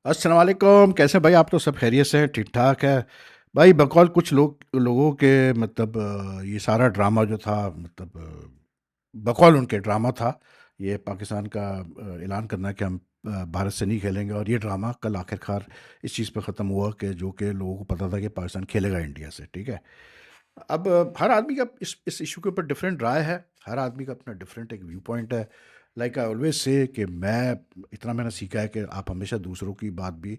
अस्सलाम वालेकुम। कैसे भाई? आप तो सब खैरियत से हैं, ठीक ठाक है भाई। बकौल कुछ लोगों के मतलब ये सारा ड्रामा जो था मतलब बकौल उनके ड्रामा था। ये पाकिस्तान का ऐलान करना कि हम भारत से नहीं खेलेंगे, और ये ड्रामा कल आखिरकार इस चीज़ पे ख़त्म हुआ कि जो कि लोगों को पता था कि पाकिस्तान खेलेगा इंडिया से, ठीक है। अब हर आदमी का इस इशू के ऊपर डिफरेंट राय है। हर आदमी का अपना डिफरेंट एक व्यू पॉइंट है। लाइक आई ऑलवेज से कि मैं इतना मैंने सीखा है कि आप हमेशा दूसरों की बात भी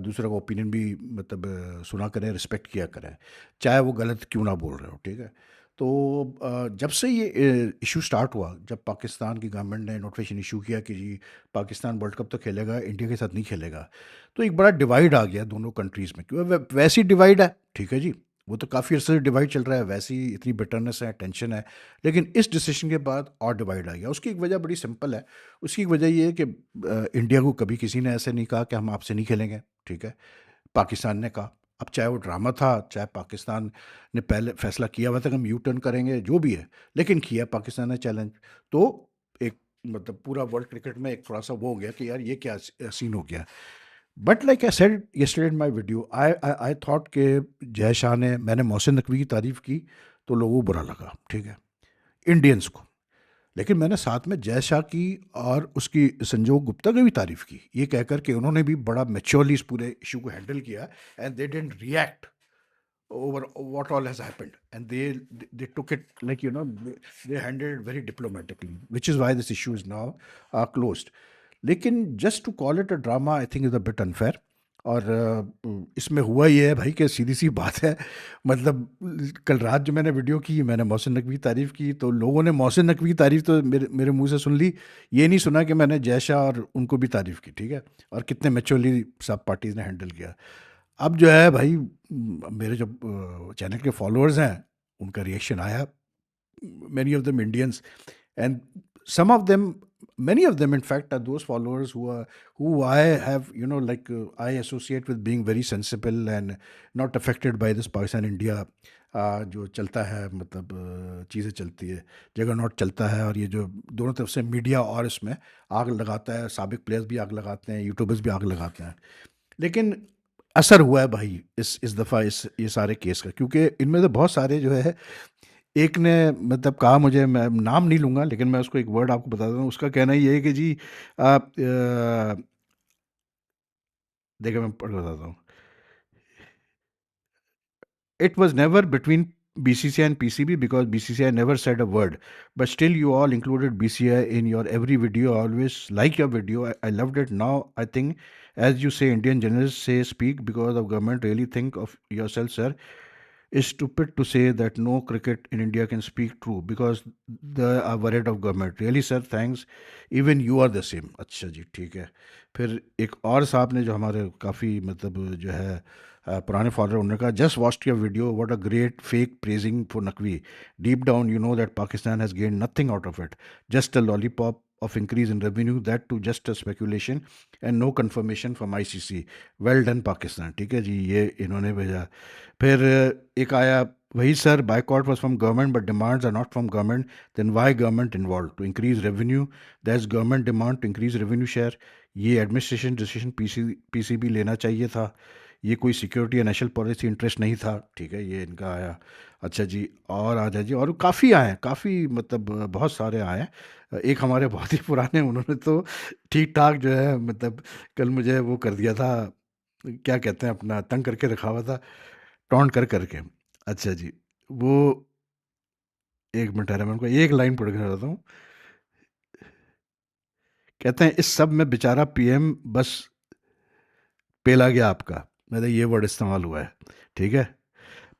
दूसरों का ओपिनियन भी मतलब सुना करें, रिस्पेक्ट किया करें, चाहे वो गलत क्यों ना बोल रहे हो, ठीक है। तो जब से ये इशू स्टार्ट हुआ, जब पाकिस्तान की गवर्नमेंट ने नोटिफिकेशन इशू किया कि जी पाकिस्तान वर्ल्ड कप तो खेलेगा, इंडिया के साथ नहीं खेलेगा, तो एक बड़ा डिवाइड आ गया दोनों कंट्रीज़ में। क्यों? वैसी डिवाइड है, ठीक है जी। वो तो काफ़ी अर्से से डिवाइड चल रहा है, वैसी इतनी बिटरनेस है, टेंशन है। लेकिन इस डिसीजन के बाद और डिवाइड आ गया। उसकी एक वजह बड़ी सिंपल है। उसकी एक वजह ये है कि इंडिया को कभी किसी ने ऐसे नहीं कहा कि हम आपसे नहीं खेलेंगे, ठीक है। पाकिस्तान ने कहा। अब चाहे वो ड्रामा था, चाहे पाकिस्तान ने पहले फैसला किया हुआ था कि हम यू टर्न करेंगे, जो भी है, लेकिन किया पाकिस्तान ने चैलेंज। तो एक मतलब पूरा वर्ल्ड क्रिकेट में एक थोड़ा सा वो हो गया कि यार ये क्या सीन हो गया। But like I said yesterday in my video, I I thought कि जय शाह ने, मैंने मोहसिन नकवी की तारीफ की तो लोगों को बुरा लगा, ठीक है, इंडियंस को। लेकिन मैंने साथ में जय शाह की और उसकी संजोग गुप्ता की भी तारीफ की, ये कहकर कि उन्होंने भी बड़ा मैच्योरली इस पूरे इशू को हैंडल किया, and they didn't react over what all has happened, and they took it like, they handled it very diplomatically, which is why this issue is now closed. लेकिन just to call it a drama I think is a bit unfair. और इसमें हुआ ये है भाई कि सीधी सी बात है, मतलब कल रात जो मैंने वीडियो की, मैंने मोहसिन नकवी की तारीफ़ की, तो लोगों ने मोहसिन नकवी की तारीफ़ तो मेरे मेरे मुंह से सुन ली। ये नहीं सुना कि मैंने जय शाह और उनको भी तारीफ़ की, ठीक है, और कितने मेच्योरली सब पार्टीज़ ने हैंडल किया। अब जो है भाई, मेरे जो चैनल के फॉलोअर्स हैं, उनका रिएक्शन आया, many of them Indians, and some of them, many of them, in fact, are those followers who I have, like I associate with being very sensible and not affected by this Pakistan India जो चलता है, मतलब चीज़ें चलती है, जगह not चलता है, और ये जो दोनों तरफ से मीडिया और इसमें आग लगाता है, साबिक प्लेयर्स भी आग लगाते हैं, यूट्यूबर्स भी आग लगाते हैं। लेकिन असर हुआ है भाई इस दफ़ा इस ये सारे केस का, क्योंकि इनमें से बहुत सारे जो है, एक ने मतलब कहा मुझे, मैं नाम नहीं लूँगा, लेकिन मैं उसको एक वर्ड आपको बता देता हूँ। उसका कहना ये है कि जी आप देखिए मैं पढ़ के बताता हूँ। It was never between BCCI and PCB because BCCI never said a word. But still, you all included BCCI in your every video. I always like your video. I loved it. Now, I think, as you say, Indian journalists say speak because of government. Really think of yourself, sir. It's stupid to say that no cricket in India can speak true because they are worried of government. Really, sir, thanks. Even you are the same. अच्छा जी, ठीक है। फिर एक और साहब ने जो हमारे काफ़ी मतलब जो है पुराने फॉलोअर, उन्होंने कहा just watched your video, what a great fake praising for Naqvi, deep down you know that Pakistan has gain nothing out of it, just a lollipop of increase in revenue, that to just a speculation and no confirmation from ICC. well done Pakistan, ठीक है जी, ये इन्होंने भेजा। फिर एक आया, वही sir, boycott was from government but demands are not from government, then why government involved to increase revenue, there's government demand to increase revenue share, ये एडमिनिस्ट्रेशन डिसीजन पीसीबी लेना चाहिए था, ये कोई सिक्योरिटी या नेशनल पॉलिसी इंटरेस्ट नहीं था, ठीक है, ये इनका आया। अच्छा जी, और आ जाए जी, और काफ़ी आए हैं, काफ़ी मतलब बहुत सारे आए हैं। एक हमारे बहुत ही पुराने, उन्होंने तो ठीक ठाक जो है मतलब कल मुझे वो कर दिया था, क्या कहते हैं, अपना तंग करके रखा हुआ था, टॉन्ट कर करके। अच्छा जी, वो एक मिनट है, मैं उनको एक लाइन पढ़ के बताता हूँ। कहते हैं इस सब में बेचारा पीएम बस पेला गया आपका, मतलब ये वर्ड इस्तेमाल हुआ है, ठीक है।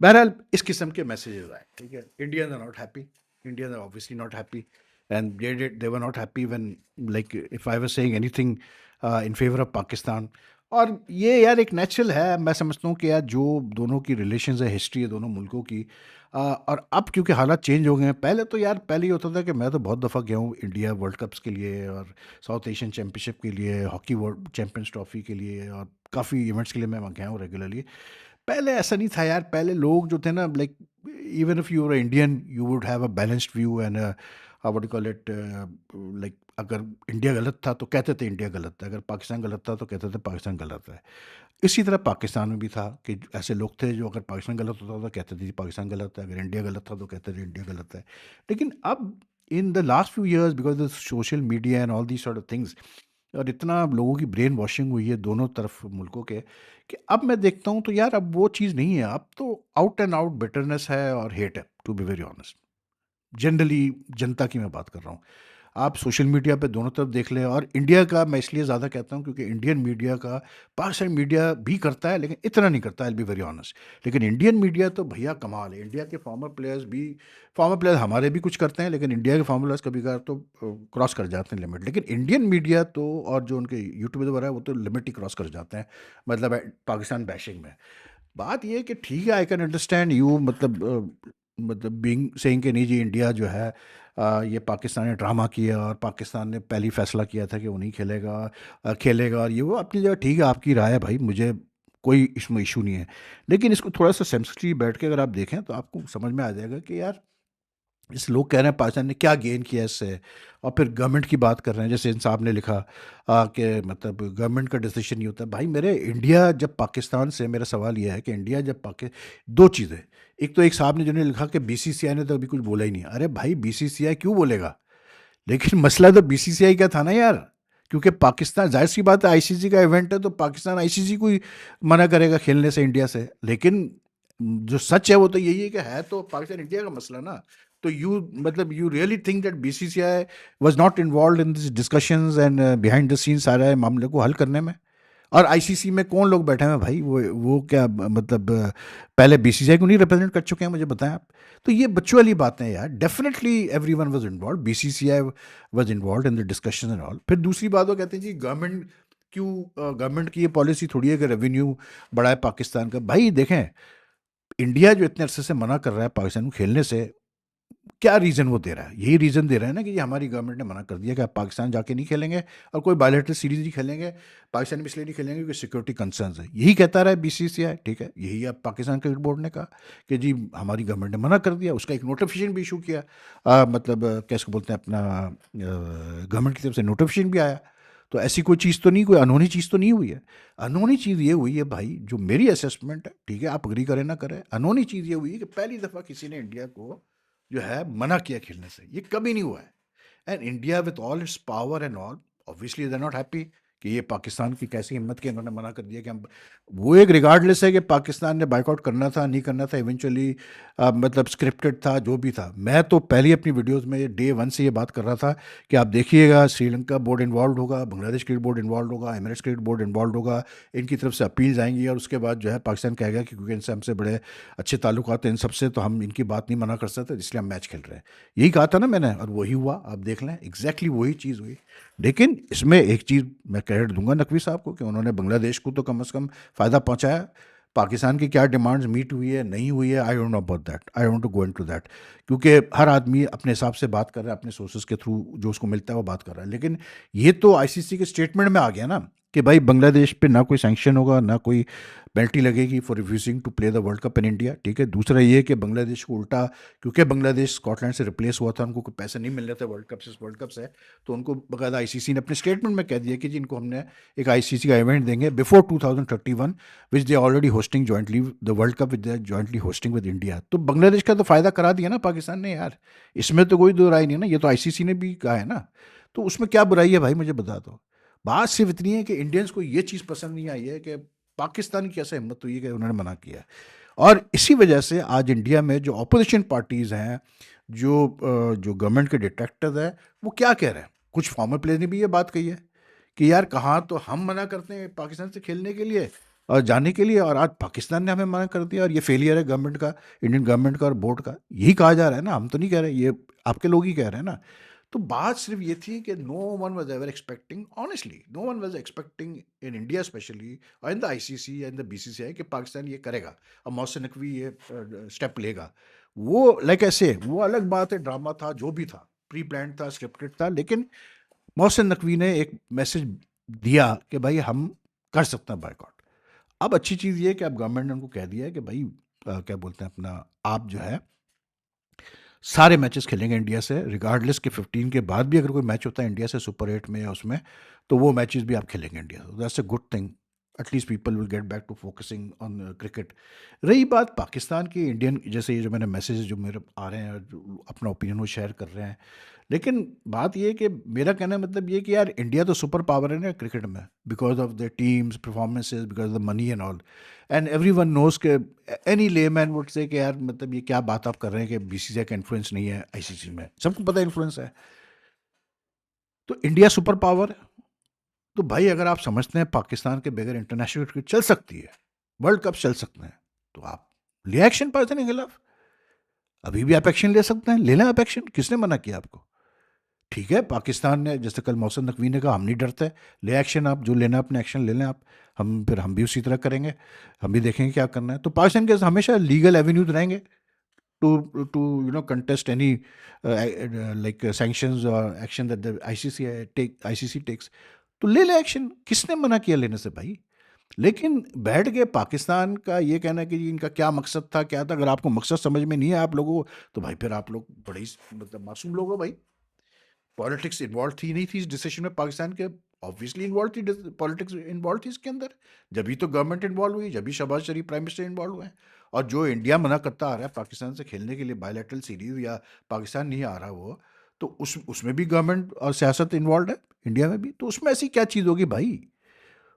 बहरहाल इस किस्म के मैसेजेस आए, ठीक है। Indians are not happy, Indians are obviously not happy, and they were not happy when, like if I was saying anything in favour of Pakistan. और ये यार एक नेचुरल है, मैं समझता हूँ कि यार जो दोनों की रिलेशंस है, हिस्ट्री है दोनों मुल्कों की, और अब क्योंकि हालात चेंज हो गए हैं, पहले तो यार पहले ये होता था कि मैं तो बहुत दफ़ा गया हूँ इंडिया वर्ल्ड कप्स के लिए, और साउथ एशियन चैम्पियनशिप के लिए, हॉकी वर्ल्ड चैम्पियंस ट्रॉफी के लिए, और काफ़ी इवेंट्स के लिए मैं वहाँ गया हूँ रेगुलरली। पहले ऐसा नहीं था यार, पहले लोग जो थे ना, like even if you are Indian, you would have a balanced view and how would call it, like अगर इंडिया गलत था तो कहते थे इंडिया गलत है, अगर पाकिस्तान गलत था तो कहते थे पाकिस्तान गलत है। इसी तरह पाकिस्तान में भी था कि ऐसे लोग थे जो अगर पाकिस्तान गलत होता था तो कहते थे जी पाकिस्तान गलत है, अगर इंडिया गलत था तो कहते थे इंडिया गलत है। लेकिन अब इन the last few years because the social media and all the sort of things, और इतना लोगों की ब्रेन वॉशिंग हुई है दोनों तरफ मुल्कों के, कि अब मैं देखता हूँ तो यार अब वो चीज़ नहीं है, अब तो आउट एंड आउट बिटरनेस है और हेट है, to be very honest. Generally जनता की मैं बात कर रहा हूँ। आप सोशल मीडिया पे दोनों तरफ देख लें, और इंडिया का मैं इसलिए ज़्यादा कहता हूँ क्योंकि इंडियन मीडिया का, पाकिस्तान मीडिया भी करता है लेकिन इतना नहीं करता, I will be very honest. लेकिन इंडियन मीडिया तो भैया कमाल है। इंडिया के फॉर्मर प्लेयर्स भी, फॉर्मर प्लेयर हमारे भी कुछ करते हैं, लेकिन इंडिया के फॉर्मर प्लेयर्स कभी कभार तो क्रॉस कर जाते हैं लिमिट। लेकिन इंडियन मीडिया तो, और जो उनके यूट्यूबर है वो तो लिमिट ही क्रॉस कर जाते हैं, मतलब पाकिस्तान बैशिंग में। बात ये है कि ठीक है, आई कैन अंडरस्टैंड यू, मतलब बीइंग सेइंग कि नहीं जी इंडिया जो है, ये पाकिस्तान ने ड्रामा किया और पाकिस्तान ने पहले ही फैसला किया था कि वो नहीं खेलेगा, खेलेगा, और ये वो अपनी जगह ठीक है, आपकी राय है भाई, मुझे कोई इसमें इशू नहीं है। लेकिन इसको थोड़ा सा सेंसिटिवली बैठ के अगर आप देखें तो आपको समझ में आ जाएगा कि यार इस लोग कह रहे हैं पाकिस्तान ने क्या गेन किया इससे, और फिर गवर्नमेंट की बात कर रहे हैं, जैसे इन साहब ने लिखा कि मतलब गवर्नमेंट का डिसीजन नहीं होता। भाई मेरे इंडिया जब पाकिस्तान से, मेरा सवाल यह है कि इंडिया जब दो चीज़ें, एक तो एक साहब ने जिन्होंने लिखा कि बीसीसीआई ने तो अभी कुछ बोला ही नहीं। अरे भाई बीसीसीआई क्यों बोलेगा, लेकिन मसला तो बीसीसीआई का था ना यार, क्योंकि पाकिस्तान, जाहिर सी बात है आईसीसी का इवेंट है तो पाकिस्तान आईसीसी को ही मना करेगा खेलने से इंडिया से। लेकिन जो सच है वो तो यही है कि है तो पाकिस्तान इंडिया का मसला ना। तो यू मतलब you really think that BCCI was not involve in this discussions and behind the scene सारे मामले को हल करने में? और आईसीसी में कौन लोग बैठे हैं भाई, वो क्या मतलब पहले बीसीसीआई को नहीं रिप्रेजेंट कर चुके हैं, मुझे बताएं आप। तो ये बच्चों वाली बातें हैं यार। Definitely everyone was involve, BCCI was involve in the discussion and all. फिर दूसरी बात वो कहते हैं जी गवर्नमेंट क्यों, गवर्नमेंट की ये पॉलिसी थोड़ी है कि रेवेन्यू बढ़ाए पाकिस्तान का। भाई देखें, इंडिया जो इतने अरसे से मना कर रहा है पाकिस्तान को खेलने से, क्या रीज़न वो दे रहा है? यही रीज़न दे रहा है ना कि ये हमारी गवर्नमेंट ने मना कर दिया कि आप पाकिस्तान जाके नहीं खेलेंगे और कोई बायलैटरल सीरीज़ नहीं खेलेंगे। पाकिस्तान में इसलिए नहीं खेलेंगे क्योंकि सिक्योरिटी कंसर्न्स है। यही कहता रहा है बीसीसीआई, ठीक है? यही अब पाकिस्तान क्रिकेट बोर्ड ने कहा कि जी हमारी गवर्नमेंट ने मना कर दिया। उसका एक नोटिफिकेशन भी इशू किया, क्या इसको बोलते हैं अपना, गवर्नमेंट की तरफ से नोटिफिकेशन भी आया। तो ऐसी कोई चीज़ तो नहीं, कोई अनहोनी चीज़ तो नहीं हुई है। अनहोनी चीज़ ये हुई है भाई, जो मेरी असेसमेंट है, ठीक है आप अग्री करें ना करें, अनहोनी चीज़ ये हुई है कि पहली दफ़ा किसी ने इंडिया को जो है मना किया खेलने से। ये कभी नहीं हुआ है। And India with all it's power and all, obviously they not happy कि ये पाकिस्तान की कैसी हिम्मत की इन्होंने मना कर दिया कि हम, वो एक रिगार्डलेस है कि पाकिस्तान ने बाइकआउट करना था नहीं करना था, इवेंचुअली मतलब स्क्रिप्टेड था जो भी था। मैं तो पहले अपनी वीडियोस में डे वन से ये बात कर रहा था कि आप देखिएगा श्रीलंका बोर्ड इन्वॉल्व होगा, बांग्लादेश क्रिकेट बोर्ड इन्वॉल्व होगा, एमिरेट्स क्रिकेट बोर्ड इन्वॉल्व होगा, इनकी तरफ से अपील्स आएंगी, और उसके बाद जो है पाकिस्तान कहेगा कि क्योंकि इनसे हमसे बड़े अच्छे ताल्लुकात हैं इन सबसे, तो हम इनकी बात नहीं मना कर सकते, इसलिए हम मैच खेल रहे हैं। यही कहा था ना मैंने, और वही हुआ। आप देख लें एग्जैक्टली वही चीज़ हुई। लेकिन इसमें एक चीज़ मैं क्रेडिट दूंगा नकवी साहब को कि उन्होंने बांग्लादेश को तो कम से कम फ़ायदा पहुंचाया। पाकिस्तान की क्या डिमांड्स मीट हुई है नहीं हुई है, I don't know about that, I don't go into that, क्योंकि हर आदमी अपने हिसाब से बात कर रहा है, अपने सोर्सेज के थ्रू जो उसको मिलता है वो बात कर रहा है। लेकिन ये तो आईसीसी के स्टेटमेंट में आ गया ना कि भाई बांग्लादेश पे ना कोई सैंक्शन होगा, ना कोई पेनल्टी लगेगी for refusing to play the world cup in India, ठीक है। दूसरा ये कि बांग्लादेश को उल्टा, क्योंकि बांग्लादेश स्कॉटलैंड से रिप्लेस हुआ था, उनको कोई पैसे नहीं मिल रहे थे वर्ल्ड कप से, तो उनको बकायदा आईसीसी ने अपने स्टेटमेंट में कह दिया कि जी इनको हमने एक आईसीसी का इवेंट देंगे before 2031 which they already hosting jointly the world cup, with they jointly hosting with India. तो बांग्लादेश का तो फ़ायदा करा दिया ना पाकिस्तान ने यार, इसमें तो कोई दो राय नहीं है ना, ये तो आईसीसी ने भी कहा है ना। तो उसमें क्या बुराई है भाई, मुझे बता दो। बात सिर्फ इतनी है कि इंडियंस को ये चीज़ पसंद नहीं आई है कि पाकिस्तान की कैसे हिम्मत हुई है कि उन्होंने मना किया। और इसी वजह से आज इंडिया में जो अपोजिशन पार्टीज़ हैं, जो गवर्नमेंट के डिट्रैक्टर्स हैं, वो क्या कह रहे हैं, कुछ फॉर्मर प्लेयर ने भी ये बात कही है कि यार कहाँ तो हम मना करते हैं पाकिस्तान से खेलने के लिए और जाने के लिए, और आज पाकिस्तान ने हमें मना कर दिया, और ये फेलियर है गवर्नमेंट का, इंडियन गवर्नमेंट का और बोर्ड का। यही कहा जा रहा है ना, हम तो नहीं कह रहे, ये आपके लोग ही कह रहे हैं ना। तो बात सिर्फ ये थी कि no one was ever expecting, honestly no one was expecting in India specially और in the ICC and the BCCI कि पाकिस्तान ये करेगा और मोहसिन नकवी ये स्टेप लेगा। वो लाइक ऐसे वो अलग बात है, ड्रामा था जो भी था, प्री प्लान था, स्क्रिप्टेड था, लेकिन मोहसिन नकवी ने एक मैसेज दिया कि भाई हम कर सकते हैं बाइकआउट। अब अच्छी चीज़ ये है कि अब गवर्नमेंट ने उनको कह दिया है कि भाई क्या बोलते हैं अपना, आप जो है सारे मैचेस खेलेंगे इंडिया से, रिगार्डलेस कि 15 के बाद भी अगर कोई मैच होता है इंडिया से सुपर 8 में या उसमें, तो वो मैचेस भी आप खेलेंगे इंडिया से। That's a good thing, at least people will get back to focusing on cricket. रही बात पाकिस्तान की, इंडियन जैसे ये जो मैंने मैसेज जो मेरे आ रहे हैं, जो अपना ओपिनियन वो शेयर कर रहे हैं, लेकिन बात ये है कि मेरा कहना मतलब ये कि यार इंडिया तो सुपर पावर है ना क्रिकेट में, because of the teams performances, because of the money and all, and every one knows के, एनी लेमैन वुड से कि यार मतलब ये क्या बात आप कर रहे हैं कि बीसीसीआई का इन्फ्लुएंस नहीं है आईसीसी में, सबको पता है इन्फ्लुएंस है। तो इंडिया सुपर पावर है, तो भाई अगर आप समझते हैं पाकिस्तान के बगैर इंटरनेशनल क्रिकेट चल सकती है, वर्ल्ड कप चल सकते हैं, तो आप ले एक्शन पाकिस्तान के खिलाफ। अभी भी आप एक्शन ले सकते हैं, ले लें आप एक्शन, किसने मना किया आपको? ठीक है, पाकिस्तान ने जैसे कल मौसम नकवी ने कहा हम नहीं डरते, ले एक्शन, आप जो लेना है अपने एक्शन ले लें आप, हम भी उसी तरह करेंगे, हम भी देखेंगे क्या करना है। तो पाकिस्तान के हमेशा लीगल एवेन्यूज रहेंगे to contest any like sanctions or action that the ICC takes, तो ले ले एक्शन, किसने मना किया लेने से भाई? लेकिन बैठ के पाकिस्तान का ये कहना है कि जी इनका क्या मकसद था क्या था, अगर आपको मकसद समझ में नहीं है आप लोगों को, तो भाई फिर आप लोग बड़े ही मतलब मासूम लोग हो भाई। पॉलिटिक्स इन्वॉल्व थी नहीं थी इस डिसीजन में पाकिस्तान के? ऑब्वियसली इन्वॉल्व थी, पॉलिटिक्स इन्वॉल्व थी इसके अंदर, जब भी तो गवर्नमेंट इन्वॉल्व हुई, जब भी शहबाज शरीफ प्राइम मिनिस्टर इन्वॉल्व हुए हैं। और जो इंडिया मना करता आ रहा है पाकिस्तान से खेलने के लिए बायलैटरल सीरीज, या पाकिस्तान नहीं आ रहा वो, तो उसमें भी गवर्नमेंट और सियासत इन्वॉल्व है इंडिया में भी, तो उसमें ऐसी क्या चीज़ होगी भाई?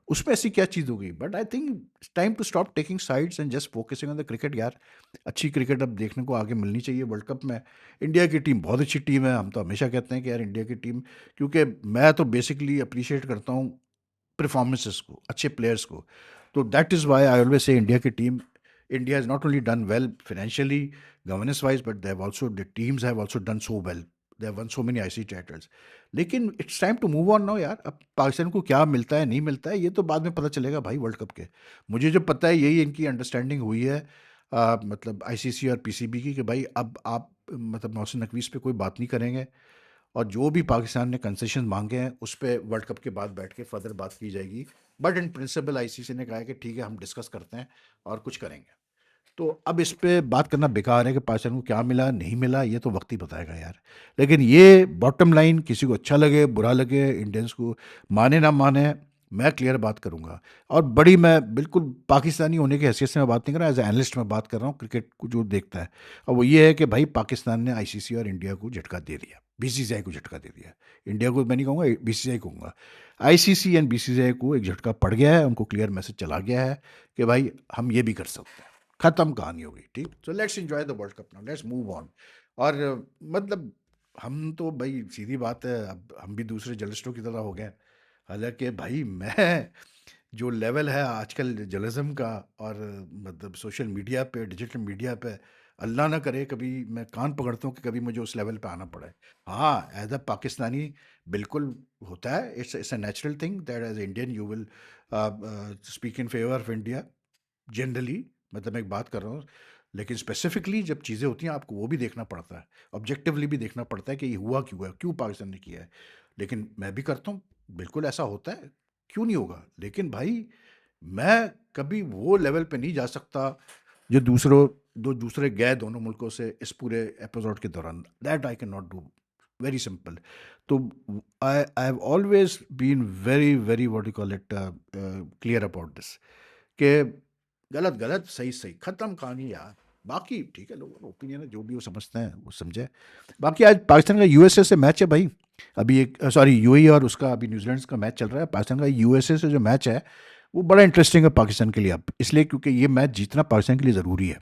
उसमें ऐसी क्या चीज़ होगी? But I think it's time to stop taking sides and just focusing on the cricket यार। अच्छी क्रिकेट अब देखने को आगे मिलनी चाहिए वर्ल्ड कप में। इंडिया की टीम बहुत अच्छी टीम है, हम तो हमेशा कहते हैं कि यार इंडिया की टीम, क्योंकि मैं तो बेसिकली अप्रिशिएट करता हूँ परफॉर्मेंसेस को, अच्छे प्लेयर्स को। तो that is why I always say India की team, India has not only done well financially, governance wise, but they have also, the teams have also done so well, they have won so many IC titles. लेकिन it's time to move on now यार। अब पाकिस्तान को क्या मिलता है नहीं मिलता है ये तो बाद में पता चलेगा भाई वर्ल्ड कप के। मुझे जो पता है यही इनकी अंडरस्टैंडिंग हुई है, मतलब आईसीसी और पीसीबी की, कि भाई अब आप मतलब मोहसिन नकवी पे कोई बात नहीं करेंगे, और जो भी पाकिस्तान ने कंसेशन मांगे हैं उस पर वर्ल्ड कप के बाद बैठ के फर्दर बात की जाएगी। बट इन प्रिंसिपल आईसीसी ने कहा है कि ठीक है हम डिस्कस करते हैं और कुछ करेंगे। तो अब इस पे बात करना बेकार है कि पाकिस्तान को क्या मिला नहीं मिला, ये तो वक्त ही बताएगा यार। लेकिन ये बॉटम लाइन, किसी को अच्छा लगे बुरा लगे, इंडियंस को माने ना माने, मैं क्लियर बात करूंगा। और बड़ी, मैं बिल्कुल पाकिस्तानी होने की हैसियत से मैं बात नहीं कर रहा, एज ए एनालिस्ट में बात कर रहा हूँ क्रिकेट को जो देखता है। और वो ये है कि भाई पाकिस्तान ने आईसीसी और इंडिया को झटका दे दिया, बीसीसीआई को झटका दे दिया। इंडिया को मैं नहीं कहूँगा, बीसीसीआई कहूँगा। आईसीसी एंड बीसीसीआई को एक झटका पड़ गया है, उनको क्लियर मैसेज चला गया है कि भाई हम ये भी कर सकते हैं। खत्म कहानी होगी, ठीक। So let's enjoy the world cup now, let's move on. और मतलब हम तो भाई सीधी बात है, अब हम भी दूसरे जर्नलिस्टों की तरह हो गए। हालांकि भाई मैं जो लेवल है आजकल जर्नलिज्म का, और मतलब सोशल मीडिया पे, डिजिटल मीडिया पे, अल्लाह ना करे कभी मैं कान पकड़ता हूँ कि कभी मुझे उस लेवल पे आना पड़े। हाँ, एज अ पाकिस्तानी बिल्कुल होता है, it's a natural thing that as Indian you will speak in favour of India generally, मतलब मैं एक बात कर रहा हूँ। लेकिन स्पेसिफिकली जब चीज़ें होती हैं आपको वो भी देखना पड़ता है, ऑब्जेक्टिवली भी देखना पड़ता है कि ये हुआ क्यों है, क्यों पाकिस्तान ने किया है। लेकिन मैं भी करता हूँ, बिल्कुल ऐसा होता है, क्यों नहीं होगा। लेकिन भाई मैं कभी वो लेवल पे नहीं जा सकता जो दूसरे गए दोनों मुल्कों से इस पूरे एपिसोड के दौरान, that I can not do, very simple. तो I have always been very very what you call it clear about this, कि गलत गलत, सही सही, खत्म कहानी यार। बाकी ठीक है, लोगों का ओपिनियन है, जो भी वो समझते हैं वो समझे। बाकी आज पाकिस्तान का यूएसए से मैच है भाई, अभी एक सॉरी यूएई और उसका अभी न्यूजीलैंड का मैच चल रहा है। पाकिस्तान का यूएसए से जो मैच है वो बड़ा इंटरेस्टिंग है पाकिस्तान के लिए अब, इसलिए क्योंकि ये मैच जीतना पाकिस्तान के लिए ज़रूरी है।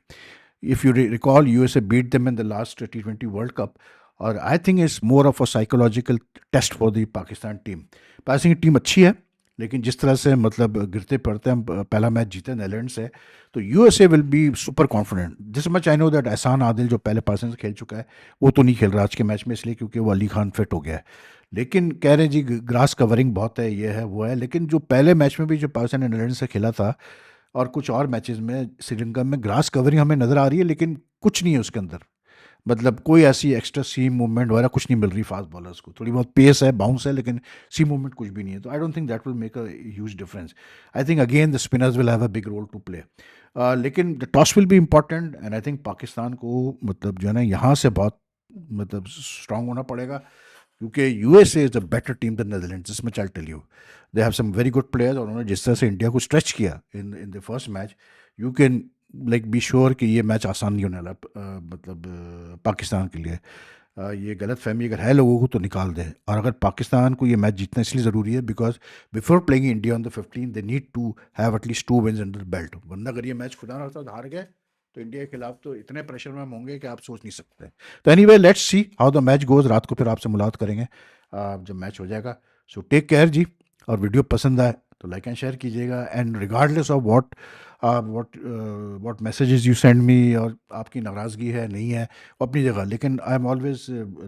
If you recall, USA beat them in the last T20 world cup, और I think it's more of a psychological test for the Pakistan team. Pakistan की टीम अच्छी है, लेकिन जिस तरह से मतलब गिरते पड़ते हम पहला मैच जीते नीदरलैंड से, तो USA will be super confident. This much I know that एहसान आदिल जो पहले पाकिस्तान से खेल चुका है वो तो नहीं खेल रहा आज के मैच में, इसलिए क्योंकि वो अली खान फिट हो गया है। लेकिन कह रहे हैं जी ग्रास कवरिंग बहुत है, ये है वो है। लेकिन जो पहले मैच में भी जो पाकिस्तान ने नीदरलैंड से खेला था, और कुछ और मैचेस में श्रीलंका में, ग्रास कवरिंग हमें नज़र आ रही है, लेकिन कुछ नहीं है उसके अंदर। मतलब कोई ऐसी एक्स्ट्रा सीम मूवमेंट वगैरह कुछ नहीं मिल रही फास्ट बॉलर्स को, थोड़ी बहुत पेस है, बाउंस है, लेकिन सीम मूवमेंट कुछ भी नहीं है। तो I don't think that will make a huge difference. I think again the spinners will have a big role to play. लेकिन the toss will be important, and I think Pakistan को मतलब जो है ना यहाँ से बहुत मतलब स्ट्रांग होना पड़ेगा, क्योंकि USA is a better team than Netherlands, this much I tell you. They have some very good players, और उन्होंने जिस तरह से इंडिया को स्ट्रेच किया in in the first match, you can like be sure कि ये मैच आसान नहीं होने वाला, मतलब पाकिस्तान के लिए। ये गलत फहमी अगर है लोगों को तो निकाल दें। और अगर पाकिस्तान को ये मैच जीतना इसलिए ज़रूरी है because before playing India on the 15 they need to have at least 2 wins under belt, वरना अगर ये मैच खुदा ना खास्ता हार गए तो इंडिया के खिलाफ तो इतने प्रेशर में हम होंगे कि आप सोच नहीं सकते। तो anyway let's see how the match goes, रात को फिर आपसे मुलाकात करेंगे जब मैच हो जाएगा। सो टेक केयर जी, और वीडियो पसंद आए तो लाइक एंड शेयर कीजिएगा, and regardless of what messages you send me, और आपकी नाराज़गी है नहीं है वो अपनी जगह, लेकिन I am always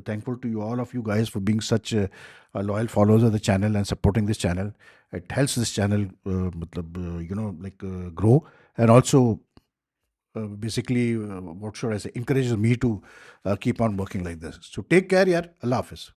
thankful to you all of you guys for being such loyal followers of the channel and supporting this channel. It helps this channel मतलब you know like grow, and also basically what should I say, encourages me to keep on working like this. So take care, yaar. Allah Hafiz.